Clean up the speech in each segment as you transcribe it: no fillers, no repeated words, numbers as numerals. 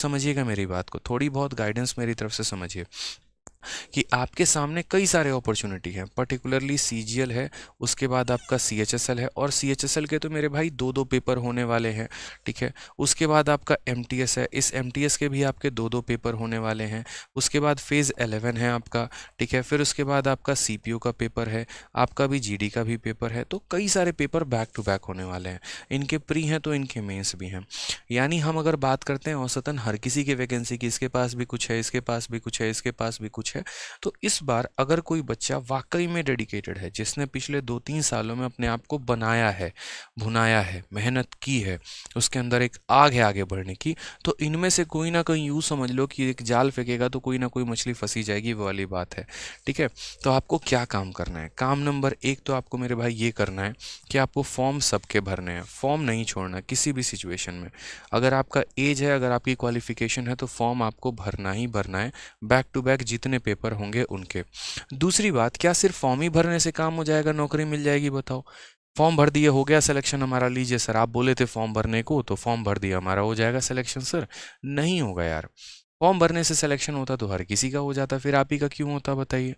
समझिएगा मेरी बात को, थोड़ी बहुत गाइडेंस मेरी तरफ से समझिए कि आपके सामने कई सारे अपॉर्चुनिटी हैं, पर्टिकुलरली सीजीएल है, उसके बाद आपका सीएचएसएल है, और सीएचएसएल के तो मेरे भाई दो दो पेपर होने वाले हैं, ठीक है। उसके बाद आपका एमटीएस है, इस एमटीएस के भी आपके दो दो पेपर होने वाले हैं। उसके बाद फेज़ 11 है आपका, ठीक है। फिर उसके बाद आपका सीपीयू का पेपर है, आपका भी जीडी का भी पेपर है। तो कई सारे पेपर बैक टू बैक होने वाले हैं, इनके प्री हैं तो इनके मेंस भी हैं। यानी हम अगर बात करते हैं औसतन हर किसी की वैकेंसी की, इसके पास भी कुछ है, इसके पास भी कुछ है, इसके पास भी कुछ है। तो इस बार अगर कोई बच्चा वाकई में डेडिकेटेड है, जिसने पिछले 2-3 सालों में अपने आप को बनाया है, भुनाया है, मेहनत की है, उसके अंदर एक आग है आगे बढ़ने की, तो इनमें से कोई ना कोई, यूँ समझ लो कि एक जाल फेंकेगा तो कोई ना कोई मछली फंसी जाएगी, वो वाली बात है, ठीक है। तो आपको क्या काम करना है? काम नंबर 1 तो आपको मेरे भाई ये करना है कि आपको फॉर्म सबके भरने हैं, फॉर्म नहीं छोड़ना किसी भी सिचुएशन में। अगर आपका एज है, अगर आपकी क्वालिफिकेशन है, तो फॉर्म आपको भरना ही भरना है, बैक टू बैक जितने पेपर होंगे उनके। दूसरी बात, क्या सिर्फ फॉर्म ही भरने से काम हो जाएगा, नौकरी मिल जाएगी? बताओ। फॉर्म भर दिए, हो गया सिलेक्शन हमारा, लीजिए सर आप बोले थे फॉर्म भरने को, तो फॉर्म भर दिया हमारा, हो जाएगा सिलेक्शन? सर नहीं होगा यार। फॉर्म भरने से सिलेक्शन होता तो हर किसी का हो जाता, फिर आप ही का क्यों होता बताइए?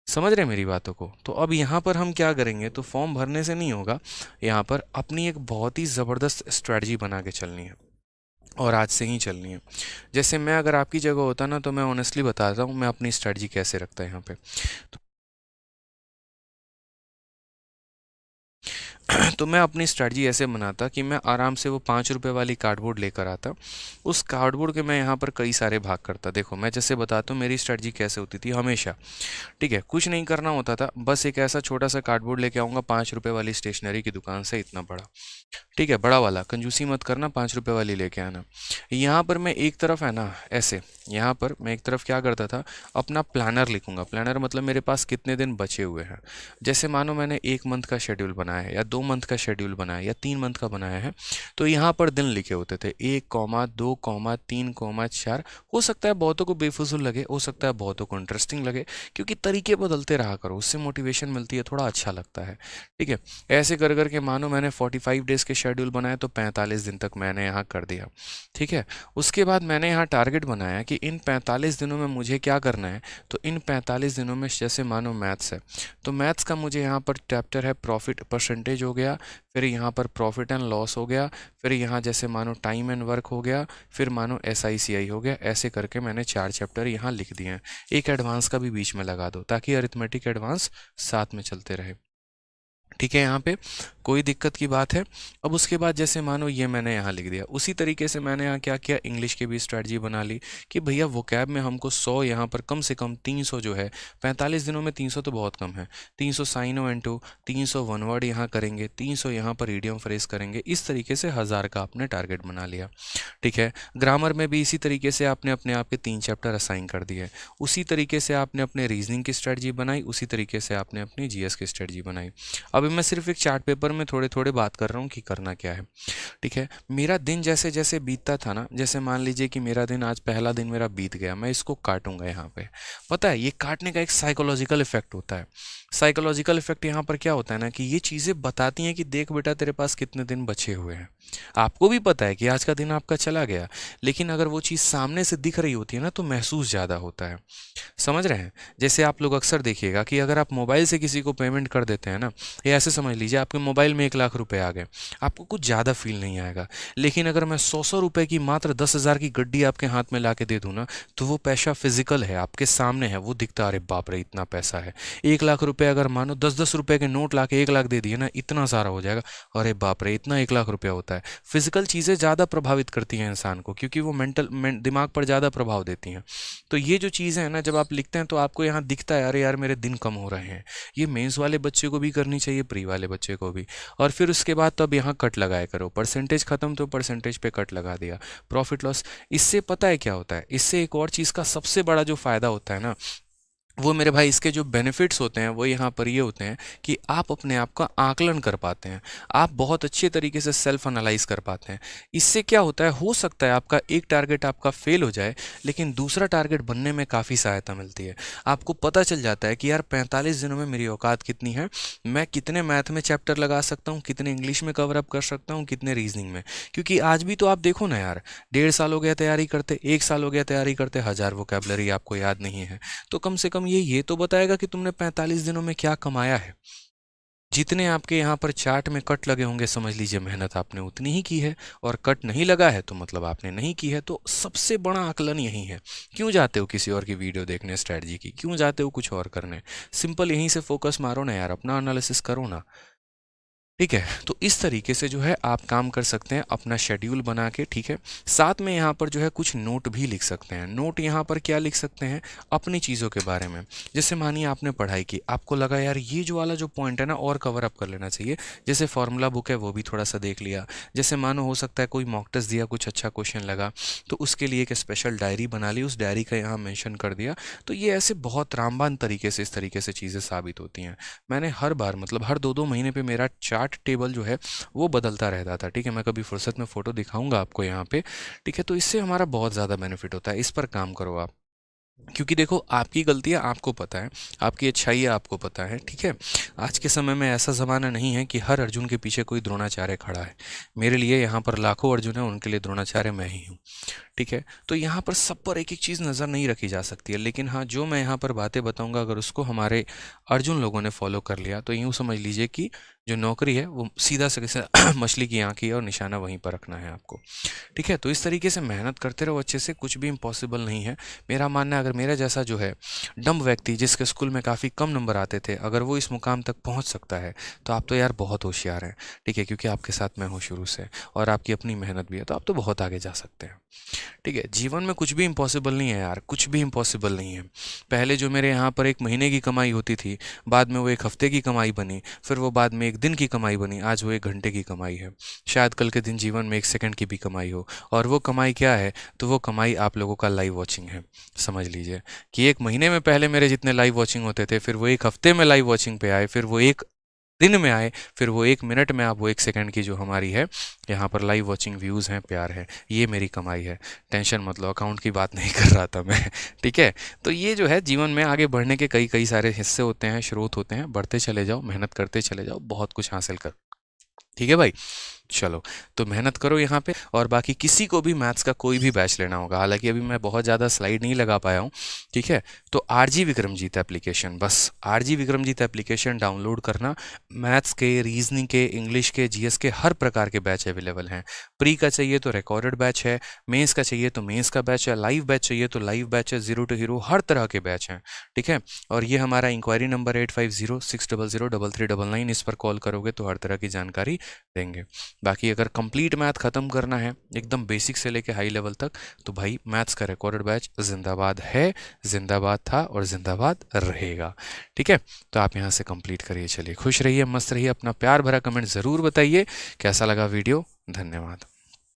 समझ रहे मेरी बातों को? तो अब यहाँ पर हम क्या करेंगे, तो फॉर्म भरने से नहीं होगा, यहाँ पर अपनी एक बहुत ही ज़बरदस्त स्ट्रैटेजी बना के चलनी है, और आज से ही चलनी है। जैसे मैं अगर आपकी जगह होता ना, तो मैं ऑनेस्टली बताता हूँ मैं अपनी स्ट्रेटजी कैसे रखता है यहाँ पे। तो मैं अपनी स्ट्रेटजी ऐसे बनाता कि मैं आराम से वो 5 रुपए वाली कार्डबोर्ड लेकर आता, उस कार्डबोर्ड के मैं यहाँ पर कई सारे भाग करता। देखो मैं जैसे बताता हूँ मेरी स्ट्रेटजी कैसे होती थी हमेशा, ठीक है। कुछ नहीं करना होता था, बस एक ऐसा छोटा सा कार्डबोर्ड लेके आऊँगा 5 रुपए वाली स्टेशनरी की दुकान से, इतना बड़ा, ठीक है, बड़ा वाला, कंजूसी मत करना, 5 रुपए वाली लेके आना। यहाँ पर मैं एक तरफ है ना ऐसे, यहाँ पर मैं एक तरफ क्या करता था, अपना प्लानर लिखूंगा। प्लानर मतलब मेरे पास कितने दिन बचे हुए हैं। जैसे मानो मैंने 1 मंथ का शेड्यूल बनाया है, या 2 मंथ का शेड्यूल बनाया है, या 3 मंथ का बनाया है, तो यहाँ पर दिन लिखे होते थे 1, 2, 3, 4। हो सकता है बहुतों को बेफिजूल लगे, हो सकता है बहुतों को इंटरेस्टिंग लगे, क्योंकि तरीके बदलते रहा करो, उससे मोटिवेशन मिलती है, थोड़ा अच्छा लगता है, ठीक है। ऐसे कर करके मानो मैंने 45 डेज़ के शेड्यूल बनाए, तो 45 दिन तक मैंने यहाँ कर दिया, ठीक है। उसके बाद मैंने यहाँ टारगेट बनाया कि इन 45 दिनों में मुझे क्या करना है। तो इन 45 दिनों में जैसे मानो मैथ्स है, तो मैथ्स का मुझे यहाँ पर चैप्टर है प्रॉफिट परसेंटेज हो गया, फिर यहाँ पर प्रॉफिट एंड लॉस हो गया, फिर यहाँ जैसे मानो टाइम एंड वर्क हो गया, फिर मानो SICI हो गया। ऐसे करके मैंने 4 चैप्टर यहाँ लिख दिए हैं। एक एडवांस का भी बीच में लगा दो, ताकि अरिथमेटिक एडवांस साथ में चलते रहे, ठीक है। यहाँ पे कोई दिक्कत की बात है? अब उसके बाद जैसे मानो ये मैंने यहाँ लिख दिया, उसी तरीके से मैंने यहाँ क्या किया, इंग्लिश की भी स्ट्रेटजी बना ली कि भैया वोकैब में हमको 100, यहाँ पर कम से कम 300 जो है, 45 दिनों में 300 तो बहुत कम है। 300 साइनो एंड टू, 300 वन वर्ड यहाँ करेंगे, 300 यहाँ पर ईडियम फ्रेज करेंगे। इस तरीके से 1000 का आपने टारगेट बना लिया, ठीक है। ग्रामर में भी इसी तरीके से आपने अपने आप के 3 चैप्टर असाइन कर दिए। उसी तरीके से आपने अपने रीजनिंग की स्ट्रेटजी बनाई, उसी तरीके से आपने अपनी GS की स्ट्रेटजी बनाई। अभी मैं सिर्फ एक चार्ट पेपर में थोड़े थोड़े बात कर रहा हूँ कि करना क्या है, ठीक है। मेरा दिन जैसे जैसे बीतता था ना, जैसे मान लीजिए कि मेरा दिन, आज पहला दिन मेरा बीत गया, मैं इसको काटूंगा यहाँ पे। पता है ये काटने का एक साइकोलॉजिकल इफेक्ट होता है। साइकोलॉजिकल इफेक्ट यहाँ पर क्या होता है ना, कि ये चीज़ें बताती हैं कि देख बेटा तेरे पास कितने दिन बचे हुए हैं। आपको भी पता है कि आज का दिन आपका चला गया, लेकिन अगर वो चीज़ सामने से दिख रही होती है ना, तो महसूस ज़्यादा होता है। समझ रहे हैं? जैसे आप लोग अक्सर देखिएगा कि अगर आप मोबाइल से किसी को पेमेंट कर देते हैं ना, ये ऐसे समझ लीजिए आपके मोबाइल में 1 लाख रुपए आ गए, आपको कुछ ज़्यादा फील नहीं आएगा। लेकिन अगर मैं 100 रुपए की मात्र 10,000 की गड्डी आपके हाथ में ला के दे दूँ ना, तो वो पैसा फिजिकल है, आपके सामने है, वो दिखता, अरे बाप रे इतना पैसा है। 1 लाख रुपए अगर मानो 10-10 रुपए के नोट ला के 1 लाख दे दिए ना, इतना सारा हो जाएगा, अरे बाप रे इतना 1 लाख रुपया होता है। फिजिकल चीज़ें ज़्यादा प्रभावित करती हैं इंसान को, क्योंकि वो दिमाग पर ज़्यादा प्रभाव देती हैं। तो ये जो चीज़ें हैं ना, जब आप लिखते हैं तो आपको यहाँ दिखता है, अरे यार मेरे दिन कम हो रहे हैं। ये मेंस वाले बच्चे को भी करनी चाहिए, प्री वाले बच्चे को भी। और फिर उसके बाद तो अब यहाँ कट लगाया करो, परसेंटेज खत्म तो परसेंटेज पे कट लगा दिया, प्रॉफिट लॉस। इससे पता है क्या होता है, इससे एक और चीज़ का सबसे बड़ा जो फ़ायदा होता है ना, वो मेरे भाई इसके जो बेनिफिट्स होते हैं वो यहाँ पर ये होते हैं कि आप अपने आप का आकलन कर पाते हैं, आप बहुत अच्छे तरीके से सेल्फ एनालाइज कर पाते हैं। इससे क्या होता है, हो सकता है आपका एक टारगेट आपका फेल हो जाए लेकिन दूसरा टारगेट बनने में काफ़ी सहायता मिलती है। आपको पता चल जाता है कि यार 45 दिनों में मेरी औकात कितनी है, मैं कितने मैथ में चैप्टर लगा सकता हूँ, कितने इंग्लिश में कवर अप कर सकता हूँ, कितने रीजनिंग में। क्योंकि आज भी तो आप देखो ना यार, 1.5 साल हो गया तैयारी करते, 1 साल हो गया तैयारी करते, 1000 वोकैबलरी आपको याद नहीं है। तो कम से कम ये तो बताएगा कि तुमने 45 दिनों में क्या कमाया है। जितने आपके यहाँ पर चार्ट में कट लगे होंगे समझ लीजिए मेहनत आपने उतनी ही की है, और कट नहीं लगा है तो मतलब आपने नहीं की है। तो सबसे बड़ा आकलन यही है। क्यों जाते हो किसी और की वीडियो देखने स्ट्रैटेजी की, क्यों जाते हो कुछ और करने? सिंपल यहीं से फोकस मारो ना यार, अपना एनालिसिस करो ना। ठीक है, तो इस तरीके से जो है आप काम कर सकते हैं अपना शेड्यूल बना के। ठीक है, साथ में यहाँ पर जो है कुछ नोट भी लिख सकते हैं। नोट यहाँ पर क्या लिख सकते हैं, अपनी चीज़ों के बारे में। जैसे मानिए आपने पढ़ाई की, आपको लगा यार ये जो वाला जो पॉइंट है ना और कवर अप कर लेना चाहिए, जैसे फॉर्मूला बुक है वो भी थोड़ा सा देख लिया। जैसे मानो हो सकता है कोई मॉक टेस्ट दिया, कुछ अच्छा क्वेश्चन लगा तो उसके लिए एक स्पेशल डायरी बना ली, उस डायरी का यहाँ मेंशन कर दिया। तो ये ऐसे बहुत रामबान तरीके से इस तरीके से चीज़ें साबित होती हैं। मैंने हर बार मतलब हर 2-2 महीने पे मेरा चार्ट टेबल जो है वो बदलता रहता था। ठीक है, मैं कभी फुर्सत में फ़ोटो दिखाऊंगा आपको यहाँ पे। ठीक है, तो इससे हमारा बहुत ज़्यादा बेनिफिट होता है, इस पर काम करो आप। क्योंकि देखो आपकी गलतियां आपको पता है, आपकी अच्छाइयाँ आपको पता है। ठीक है, आज के समय में ऐसा ज़माना नहीं है कि हर अर्जुन के पीछे कोई द्रोणाचार्य खड़ा है। मेरे लिए यहाँ पर लाखों अर्जुन है, उनके लिए द्रोणाचार्य मैं ही हूँ। ठीक है, तो यहाँ पर सब पर एक एक चीज़ नज़र नहीं रखी जा सकती है, लेकिन हाँ जो मैं यहाँ पर बातें बताऊँगा अगर उसको हमारे अर्जुन लोगों ने फॉलो कर लिया तो यूँ समझ लीजिए कि जो नौकरी है वो सीधा से मछली की आँख ही है और निशाना वहीं पर रखना है आपको। ठीक है, तो इस तरीके से मेहनत करते रहो अच्छे से, कुछ भी इम्पॉसिबल नहीं है। मेरा मानना है अगर मेरा जैसा जो है डम्ब व्यक्ति जिसके स्कूल में काफ़ी कम नंबर आते थे, अगर वो इस मुकाम तक पहुंच सकता है तो आप तो यार बहुत होशियार हैं। ठीक है, क्योंकि आपके साथ मैं हूँ शुरू से और आपकी अपनी मेहनत भी है, तो आप तो बहुत आगे जा सकते हैं। ठीक है, जीवन में कुछ भी इम्पॉसिबल नहीं है यार, कुछ भी इम्पॉसिबल नहीं है। पहले जो मेरे यहाँ पर 1 महीने की कमाई होती थी, बाद में वो 1 हफ्ते की कमाई बनी, फिर वो बाद में 1 दिन की कमाई बनी, आज वो 1 घंटे की कमाई है। शायद कल के दिन जीवन में 1 सेकंड की भी कमाई हो। और वो कमाई क्या है, तो वो कमाई आप लोगों का लाइव वॉचिंग है। समझ लीजिए कि 1 महीने में पहले मेरे जितने लाइव वॉचिंग होते थे, फिर वो 1 हफ्ते में लाइव वॉचिंग पे आए, फिर वो 1 दिन में आए, फिर वो 1 मिनट में, आप वो 1 सेकंड की जो हमारी है यहाँ पर लाइव वॉचिंग व्यूज़ हैं, प्यार है, ये मेरी कमाई है। टेंशन मत लो, अकाउंट की बात नहीं कर रहा था मैं। ठीक है, तो ये जो है जीवन में आगे बढ़ने के कई कई सारे हिस्से होते हैं, स्रोत होते हैं, बढ़ते चले जाओ, मेहनत करते चले जाओ, बहुत कुछ हासिल कर। ठीक है भाई, चलो तो मेहनत करो यहाँ पे। और बाकी किसी को भी मैथ्स का कोई भी बैच लेना होगा, हालांकि अभी मैं बहुत ज़्यादा स्लाइड नहीं लगा पाया हूँ। ठीक है, तो आरजी विक्रमजीत एप्लीकेशन, बस आरजी विक्रमजीत एप्लीकेशन डाउनलोड करना। मैथ्स के, रीजनिंग के, इंग्लिश के, जीएस के हर प्रकार के बैच अवेलेबल हैं। प्री का चाहिए तो रिकॉर्डेड बैच है, मेंस का चाहिए तो मेंस का बैच है, लाइव बैच चाहिए तो लाइव बैच है, जीरो टू हीरो हर तरह के बैच हैं। ठीक है, और ये हमारा इंक्वायरी नंबर 8506003399, इस पर कॉल करोगे तो हर तरह की जानकारी देंगे। बाकी अगर कंप्लीट मैथ ख़त्म करना है एकदम बेसिक से लेके हाई लेवल तक, तो भाई मैथ्स का रिकॉर्डेड बैच जिंदाबाद है, जिंदाबाद था और जिंदाबाद रहेगा। ठीक है, तो आप यहाँ से कंप्लीट करिए। चलिए खुश रहिए, मस्त रहिए, अपना प्यार भरा कमेंट ज़रूर बताइए कैसा लगा वीडियो। धन्यवाद।